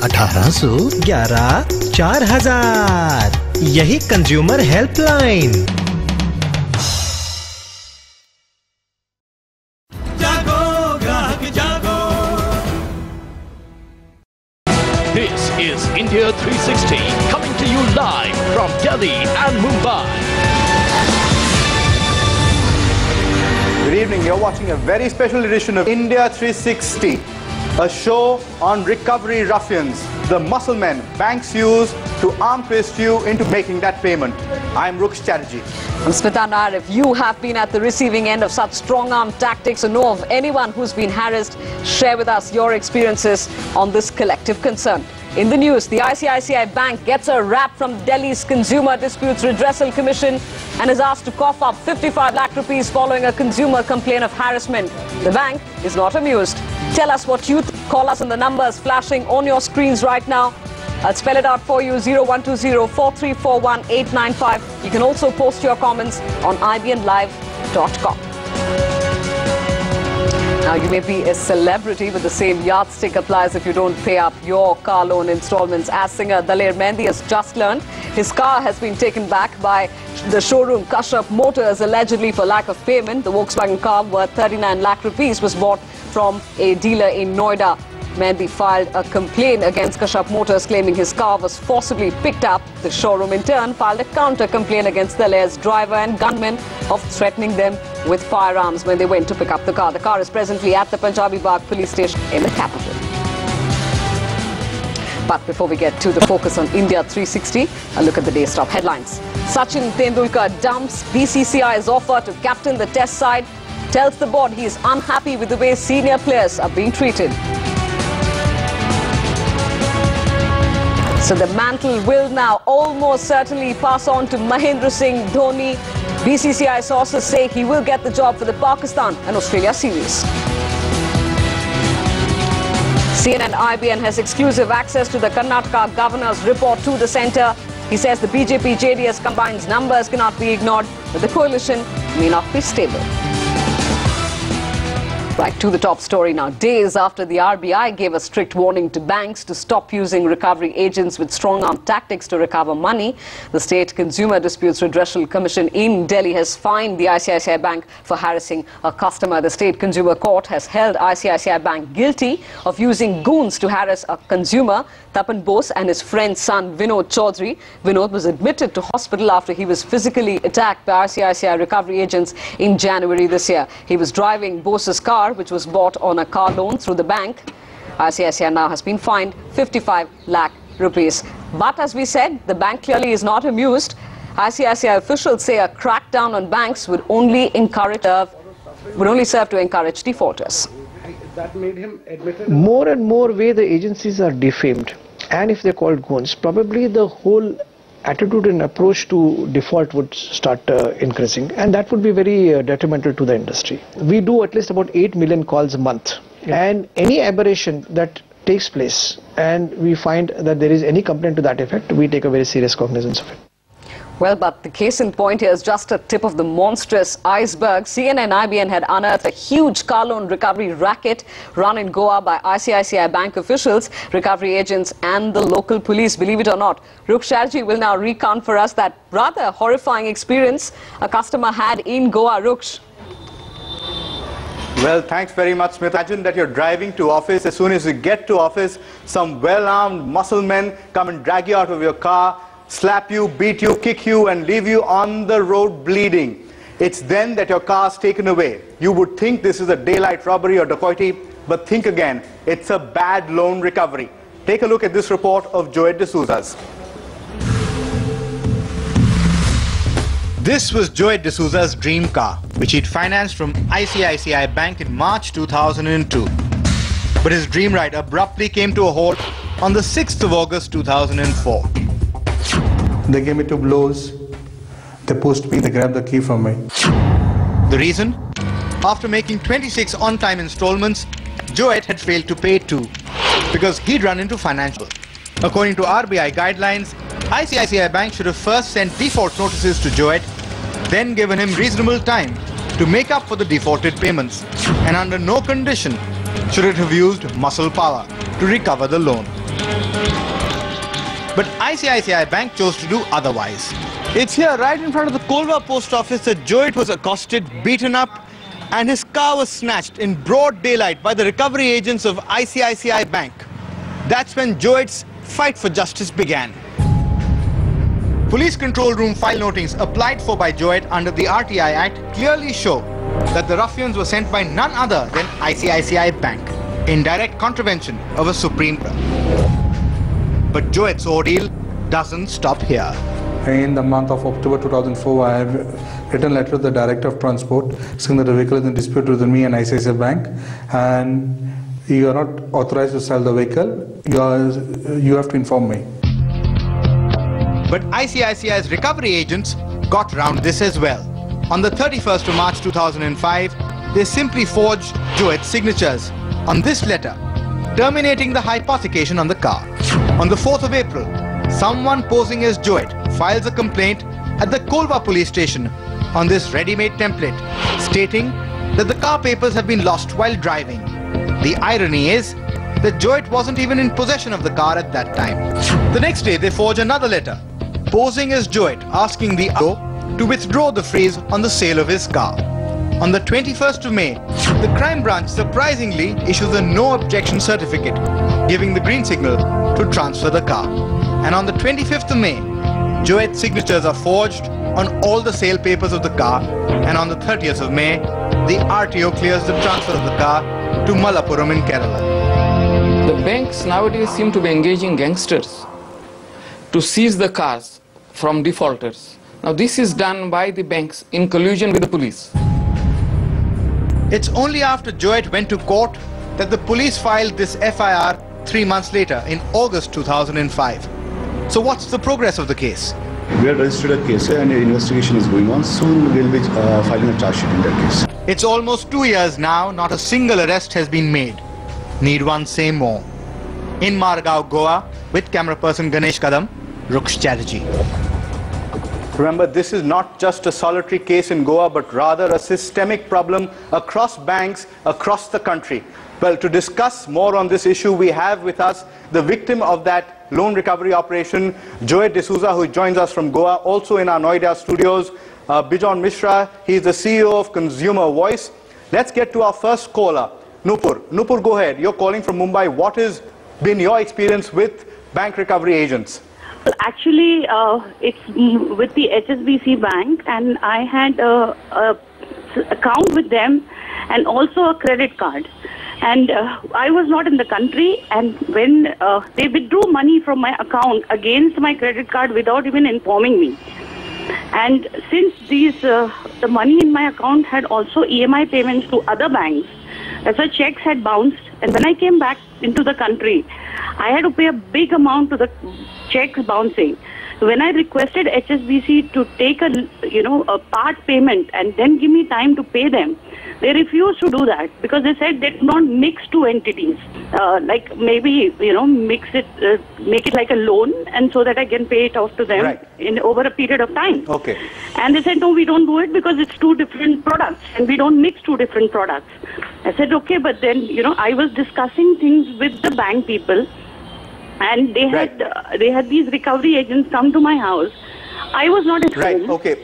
1811 यही consumer helpline. This is India 360, coming to you live from Delhi and Mumbai. Good evening. You're watching a very special edition of India 360, a show on recovery ruffians, the muscle men banks use to arm twist you into making that payment. I'm Ruksh Chatterjee. I'm Smita Nair. If you have been at the receiving end of such strong-arm tactics or know of anyone who's been harassed, share with us your experiences on this collective concern. In the news, the ICICI Bank gets a rap from Delhi's Consumer Disputes Redressal Commission and is asked to cough up 55 lakh rupees following a consumer complaint of harassment. The bank is not amused. Tell us what you think. Call us on the numbers flashing on your screens right now. I'll spell it out for you, 0120-4341-895. You can also post your comments on ibnlive.com. Now, you may be a celebrity, but the same yardstick applies if you don't pay up your car loan installments. As singer Daler Mehndi has just learned, his car has been taken back by the showroom Kashyap Motors, allegedly for lack of payment. The Volkswagen car worth 39 lakh rupees was bought from a dealer in Noida. Mehndi filed a complaint against Kashyap Motors, claiming his car was forcibly picked up. The showroom in turn filed a counter-complaint against Daler's driver and gunman of threatening them with firearms when they went to pick up the car. The car is presently at the Punjabi Bagh police station in the capital. But before we get to the focus on India 360, a look at the day's top headlines. Sachin Tendulkar dumps BCCI's offer to captain the test side, tells the board he is unhappy with the way senior players are being treated. So the mantle will now almost certainly pass on to Mahendra Singh Dhoni. BCCI sources say he will get the job for the Pakistan and Australia series. CNN IBN has exclusive access to the Karnataka governor's report to the centre. He says the BJP-JDS combined numbers cannot be ignored, but the coalition may not be stable. Right, to the top story now. Days after the RBI gave a strict warning to banks to stop using recovery agents with strong-arm tactics to recover money, the State Consumer Disputes Redressal Commission in Delhi has fined the ICICI Bank for harassing a customer. The State Consumer Court has held ICICI Bank guilty of using goons to harass a consumer, Tapan Bose, and his friend's son Vinod Chaudhary. Vinod was admitted to hospital after he was physically attacked by ICICI recovery agents in January this year. He was driving Bose's car, which was bought on a car loan through the bank. ICICI now has been fined 55 lakh rupees. But as we said, the bank clearly is not amused. ICICI officials say a crackdown on banks would only serve to encourage defaulters. That made him admit it. More and more way the agencies are defamed, and if they're called goons, probably the whole attitude and approach to default would start increasing, and that would be very detrimental to the industry. We do at least about 8 million calls a month, and any aberration that takes place and we find that there is any complaint to that effect, we take a very serious cognizance of it. Well, but the case in point here is just a tip of the monstrous iceberg. CNN IBN had unearthed a huge car loan recovery racket run in Goa by ICICI Bank officials, recovery agents and the local police, believe it or not. Ruksh Chatterjee will now recount for us that rather horrifying experience a customer had in Goa. Ruksh. Well, thanks very much, Smith. Imagine that you're driving to office. As soon as you get to office, some well-armed muscle men come and drag you out of your car, slap you, beat you, kick you, and leave you on the road bleeding. It's then that your car's taken away. You would think this is a daylight robbery or dacoity, but think again. It's a bad loan recovery. Take a look at this report of Joet D'Souza's. This was Joet D'Souza's dream car, which he'd financed from ICICI Bank in March 2002. But his dream ride abruptly came to a halt on the 6th of August 2004. They gave me 2 blows. They pushed me. They grabbed the key from me. The reason? After making 26 on-time installments, Joet had failed to pay 2 because he'd run into financial. According to RBI guidelines, ICICI Bank should have first sent default notices to Joet, then given him reasonable time to make up for the defaulted payments, and under no condition should it have used muscle power to recover the loan. But ICICI Bank chose to do otherwise. It's here right in front of the Kolva post office that Joet was accosted, beaten up, and his car was snatched in broad daylight by the recovery agents of ICICI Bank. That's when Joet's fight for justice began. Police control room file notings applied for by Joet under the RTI Act clearly show that the ruffians were sent by none other than ICICI Bank in direct contravention of a supreme law. But Joet's ordeal doesn't stop here. In the month of October 2004, I have written a letter to the Director of Transport saying that the vehicle is in dispute with me and ICICI Bank, and you are not authorized to sell the vehicle. You have to inform me. But ICICI's recovery agents got round this as well. On the 31st of March 2005, they simply forged Joet's signatures on this letter, terminating the hypothecation on the car. On the 4th of April, someone posing as Joet files a complaint at the Kolva police station on this ready-made template, stating that the car papers have been lost while driving. The irony is that Joet wasn't even in possession of the car at that time. The next day, they forge another letter, posing as Joet, asking the RO to withdraw the freeze on the sale of his car. On the 21st of May, the crime branch surprisingly issues a no objection certificate, giving the green signal to transfer the car. And on the 25th of May, Joet's signatures are forged on all the sale papers of the car, and on the 30th of May, the RTO clears the transfer of the car to Malappuram in Kerala. The banks nowadays seem to be engaging gangsters to seize the cars from defaulters. Now this is done by the banks in collusion with the police. It's only after Joet went to court that the police filed this FIR 3 months later in August 2005. So what's the progress of the case? We have registered a case and an investigation is going on. Soon we'll be filing a charge sheet in that case. It's almost 2 years now, not a single arrest has been made. Need one say more. In Margao, Goa, with camera person Ganesh Kadam, Ruksh Chatterjee. Remember, this is not just a solitary case in Goa, but rather a systemic problem across banks, across the country. Well, to discuss more on this issue, we have with us the victim of that loan recovery operation, Joet D'Souza, who joins us from Goa. Also in our Noida studios, Bijon Mishra, he is the CEO of Consumer Voice. Let's get to our first caller, Nupur. Nupur, go ahead. You're calling from Mumbai. What has been your experience with bank recovery agents? Well, actually, it's with the HSBC Bank, and I had a account with them and also a credit card. And I was not in the country, and when they withdrew money from my account against my credit card without even informing me. And since the money in my account had also EMI payments to other banks, so checks had bounced, and when I came back into the country, I had to pay a big amount to the checks bouncing. When I requested HSBC to take a part payment and then give me time to pay them, they refused to do that because they said they do not mix two entities. Like maybe mix it, make it like a loan, and so that I can pay it off to them in over a period of time. Okay. And they said no, we don't do it because it's two different products and we don't mix two different products. I said okay, but then I was discussing things with the bank people. And they had these recovery agents come to my house. I was not at home. Okay.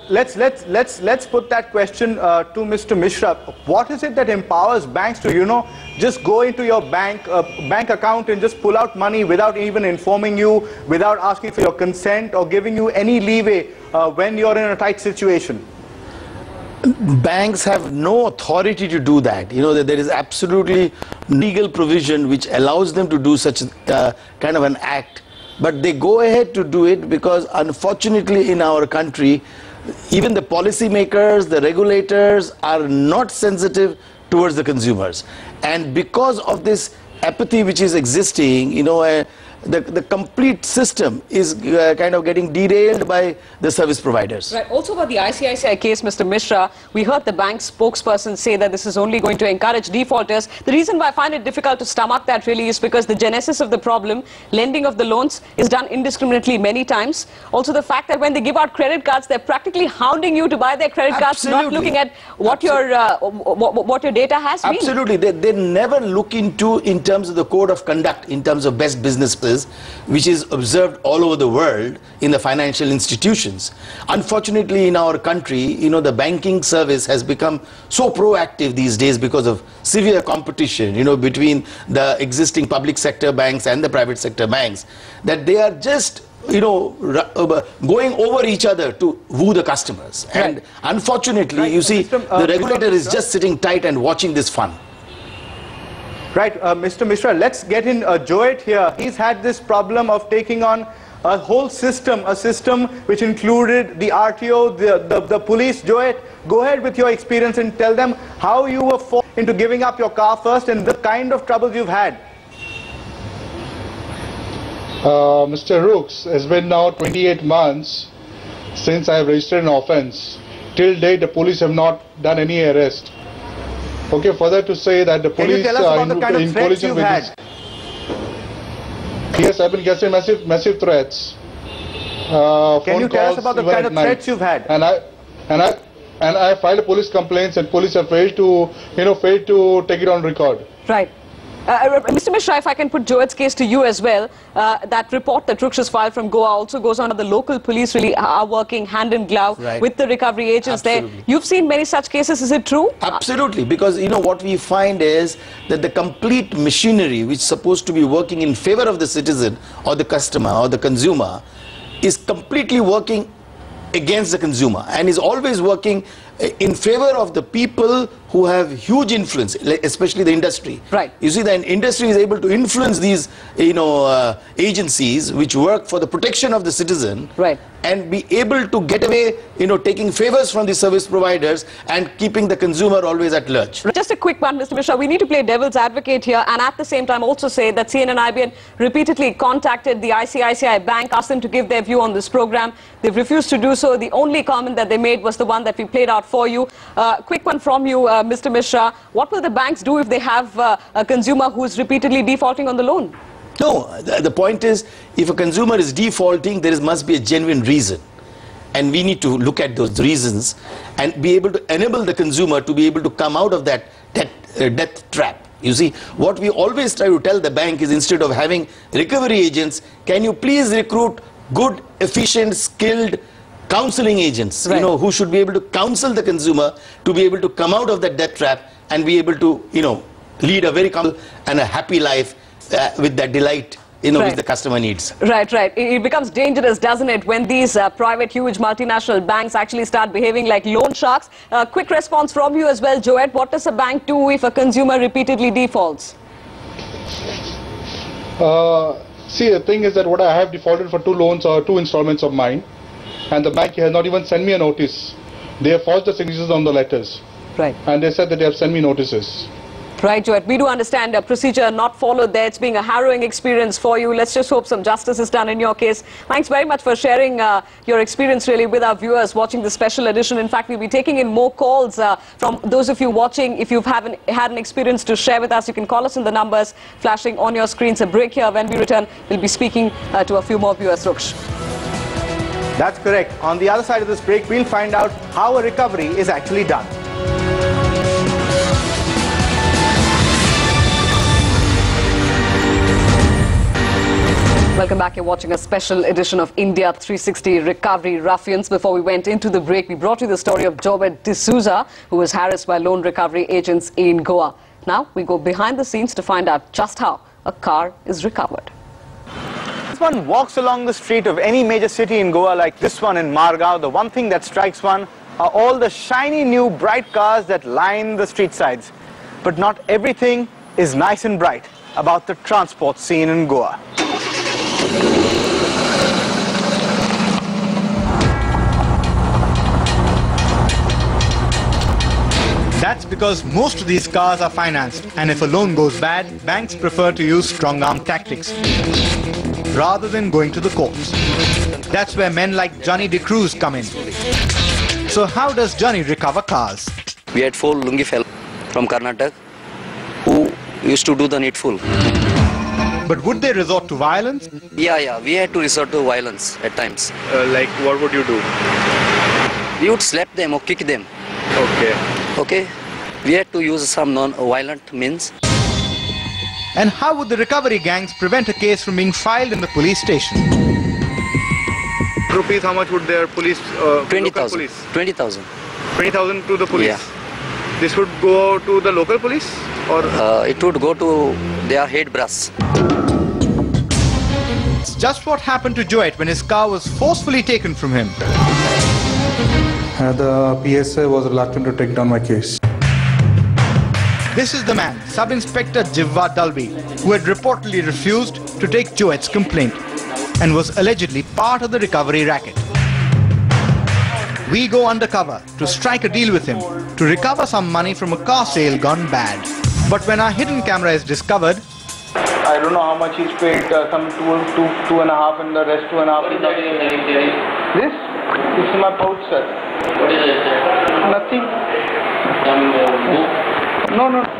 Let's put that question to Mr. Mishra. What is it that empowers banks to just go into your bank account and just pull out money without even informing you, without asking for your consent or giving you any leeway when you're in a tight situation? Banks have no authority to do that. That there is absolutely legal provision which allows them to do such kind of an act. But they go ahead to do it because unfortunately in our country, even the policymakers, the regulators are not sensitive towards the consumers. And because of this apathy which is existing, the complete system is kind of getting derailed by the service providers. Right. Also about the ICICI case, Mr. Mishra, we heard the bank's spokesperson say that this is only going to encourage defaulters. The reason why I find it difficult to stomach that really is because the genesis of the problem, lending of the loans, is done indiscriminately many times. Also the fact that when they give out credit cards, they're practically hounding you to buy their credit cards, not looking at what your data has been. Absolutely. They never look into, in terms of the code of conduct, in terms of best business practices, which is observed all over the world in the financial institutions. Unfortunately, in our country, the banking service has become so proactive these days because of severe competition, between the existing public sector banks and the private sector banks, that they are just going over each other to woo the customers. Right. And unfortunately, you see, the regulator is just sitting tight and watching this fun. Right, Mr. Mishra, let's get in Joet here. He's had this problem of taking on a whole system, a system which included the RTO, the police. Joet, go ahead with your experience and tell them how you were forced into giving up your car first and the kind of troubles you've had. Mr. Rooks, it's been now 28 months since I have registered an offence. Till date, the police have not done any arrest. Okay, further to say that the police are in collision with this. Yes, I've been getting massive threats. Can you tell us about the kind of threats you've had? And I filed police complaints, and police have failed to take it on record. Right. Mr. Mishra, if I can put Joet's case to you as well, that report that Rooks has filed from Goa also goes on that the local police really are working hand in glove with the recovery agents there. You've seen many such cases, is it true? Absolutely, because what we find is that the complete machinery which is supposed to be working in favor of the citizen or the customer or the consumer is completely working against the consumer and is always working in favor of the people who have huge influence, especially the industry. Right. You see, the industry is able to influence these, agencies which work for the protection of the citizen. Right. And be able to get away, taking favors from the service providers and keeping the consumer always at lurch. Just a quick one, Mr. Mishra. We need to play devil's advocate here and at the same time also say that CNN-IBN repeatedly contacted the ICICI Bank, asked them to give their view on this program. They've refused to do so. The only comment that they made was the one that we played out for you. Quick one from you, Mr. Mishra. What will the banks do if they have a consumer who is repeatedly defaulting on the loan? No, the point is, if a consumer is defaulting, there must be a genuine reason. And we need to look at those reasons and be able to enable the consumer to be able to come out of that death trap. You see, what we always try to tell the bank is, instead of having recovery agents, can you please recruit good, efficient, skilled counseling agents, who should be able to counsel the consumer to be able to come out of that death trap and be able to, lead a very comfortable and a happy life with that delight, which the customer needs. Right. It becomes dangerous, doesn't it, when these private, huge multinational banks actually start behaving like loan sharks? Quick response from you as well, Joet. What does a bank do if a consumer repeatedly defaults? See, the thing is that what I have defaulted for 2 loans or 2 installments of mine, and the bank has not even sent me a notice. They have forged the signatures on the letters. Right. And they said that they have sent me notices. Right, Joet. We do understand a procedure not followed there. It's being a harrowing experience for you. Let's just hope some justice is done in your case. Thanks very much for sharing your experience really with our viewers watching this special edition. In fact, we'll be taking in more calls from those of you watching. If you've had an experience to share with us, you can call us in the numbers flashing on your screens. A break here. When we return, we'll be speaking to a few more viewers. Rooks. That's correct. On the other side of this break, we'll find out how a recovery is actually done. Welcome back. You're watching a special edition of India 360 Recovery Ruffians. Before we went into the break, we brought you the story of Joet D'Souza, who was harassed by loan recovery agents in Goa. Now we go behind the scenes to find out just how a car is recovered. If one walks along the street of any major city in Goa like this one in Margao, the one thing that strikes one are all the shiny new bright cars that line the street sides. But not everything is nice and bright about the transport scene in Goa. That's because most of these cars are financed, and if a loan goes bad, banks prefer to use strong-arm tactics. rather than going to the courts. That's where men like Johnny DeCruz come in. So how does Johnny recover cars? We had 4 lungi fellows from Karnataka who used to do the needful. But would they resort to violence? Yeah, we had to resort to violence at times. Like what would you do? We would slap them or kick them. Okay. We had to use some non-violent means. And how would the recovery gangs prevent a case from being filed in the police station? Rupees, how much would their police, 20,000. 20,000. 20,000 to the police? Yeah. This would go to the local police? Or it would go to their head brass. It's just what happened to Joet when his car was forcefully taken from him. The PSI was reluctant to take down my case. This is the man, Sub-Inspector Jivva Dalvi, who had reportedly refused to take Joet's complaint and was allegedly part of the recovery racket. We go undercover to strike a deal with him to recover some money from a car sale gone bad. But when our hidden camera is discovered, I don't know how much he's paid, some 2.5 and the rest 2.5. This is my pouch, sir. What is it, sir? Nothing. No, nothing.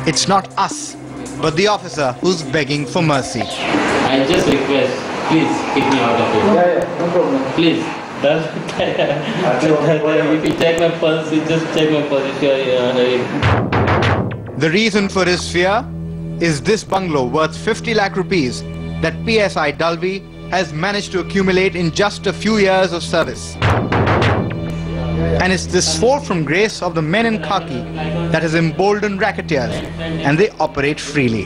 it's not us, but the officer who's begging for mercy. I just request, please pick me out of it. Yeah, no problem. Please. If you check my pulse, you just check my pulse. The reason for his fear is this bungalow worth 50 lakh rupees that PSI Dalvi has managed to accumulate in just a few years of service. And it's this fall from grace of the men in khaki that has emboldened racketeers, and they operate freely.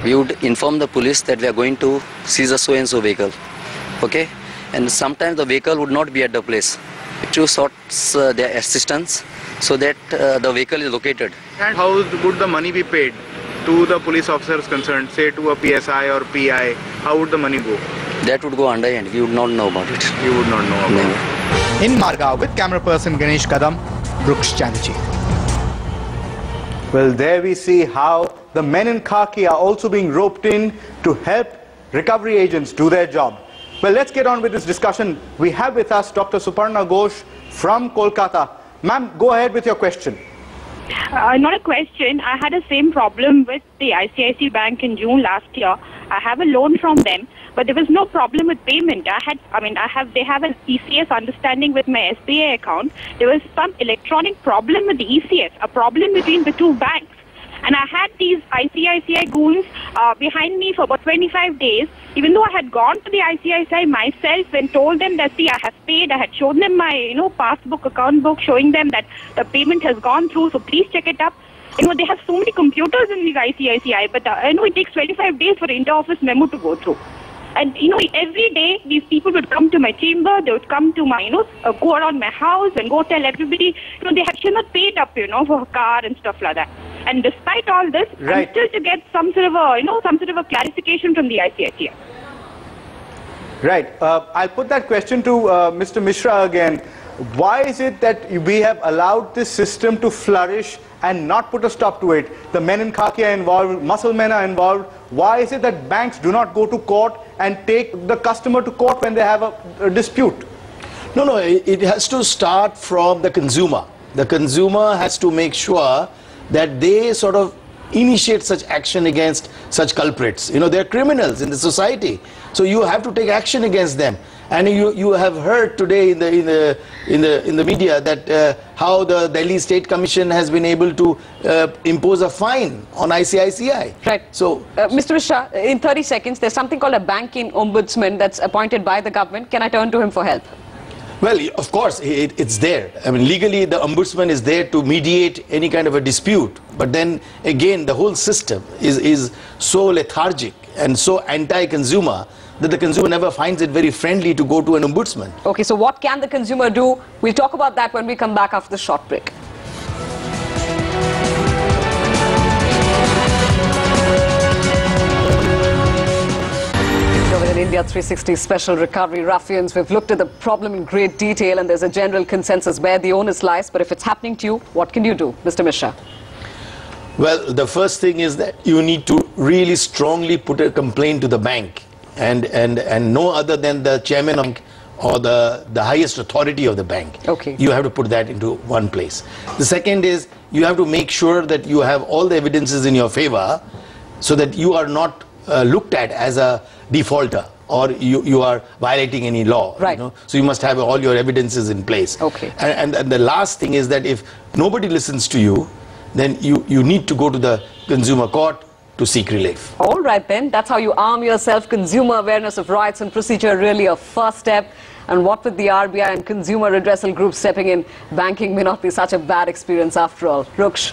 We would inform the police that we are going to seize a so-and-so vehicle. Okay? And sometimes the vehicle would not be at the place. To sort their assistance so that the vehicle is located. And how would the money be paid to the police officers concerned, say to a PSI or PI? How would the money go? That would go underhand. We would not know about it. You would not know about it. In Margao, with camera person Ganesh Kadam, Brooks Chatterjee. Well, there we see how the men in khaki are also being roped in to help recovery agents do their job. Well, let's get on with this discussion. We have with us Dr. Suparna Ghosh from Kolkata. Ma'am, go ahead with your question. Not a question. I had the same problem with the ICICI Bank in June last year. I have a loan from them, but there was no problem with payment. They have an ECS understanding with my SBI account. There was some electronic problem with the ECS, a problem between the two banks. And I had these ICICI goons behind me for about 25 days. Even though I had gone to the ICICI myself and told them that, see, I have paid. I had shown them my, passbook, account book, showing them that the payment has gone through. So please check it up. They have so many computers in these ICICI, but it takes 25 days for the inter-office memo to go through. And, every day these people would come to my chamber, they would come to my, go around my house and go tell everybody, they have still not paid up, for a car and stuff like that. And despite all this, right, I'm still to get some sort of a clarification from the ICICI. Right. I'll put that question to Mr. Mishra again. Why is it that we have allowed this system to flourish and not put a stop to it? The men in khaki are involved, muscle men are involved. Why is it that banks do not go to court and take the customer to court when they have a dispute? No, it has to start from the consumer. The consumer has to make sure that they sort of initiate such action against such culprits. They're criminals in the society. So you have to take action against them. And you have heard today in the media that how the Delhi State Commission has been able to impose a fine on ICICI. Right. So, Mr. Mishra, in 30 seconds, there's something called a banking ombudsman that's appointed by the government. Can I turn to him for help? Well, of course, it's there. Legally, the ombudsman is there to mediate any kind of a dispute. But then, again, the whole system is so lethargic and so anti-consumer that the consumer never finds it very friendly to go to an ombudsman. Okay, so what can the consumer do? We'll talk about that when we come back after the short break. In India 360 Special Recovery Ruffians, we've looked at the problem in great detail, and there's a general consensus where the onus lies. But if it's happening to you, what can you do? Mr. Mishra. Well, the first thing is that you need to really strongly put a complaint to the bank, and no other than the chairman of the bank or the highest authority of the bank. Okay. You have to put that into one place. The second is you have to make sure that you have all the evidences in your favor so that you are not looked at as a defaulter or you are violating any law. Right. You know? So you must have all your evidences in place. Okay. And the last thing is that if nobody listens to you, then you need to go to the consumer court to seek relief. All right then, that's how you arm yourself. Consumer awareness of rights and procedure, really a first step. And what with the RBI and consumer redressal groups stepping in, banking may not be such a bad experience after all. Ruksh.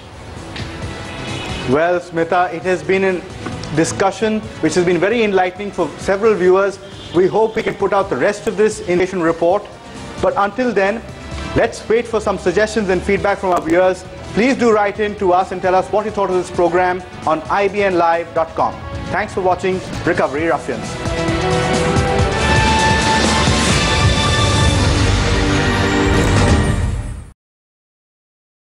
Well, Smita, it has been a discussion which has been very enlightening for several viewers. We hope we can put out the rest of this information report. But until then, let's wait for some suggestions and feedback from our viewers. Please do write in to us and tell us what you thought of this program on ibnlive.com. Thanks for watching Recovery Ruffians.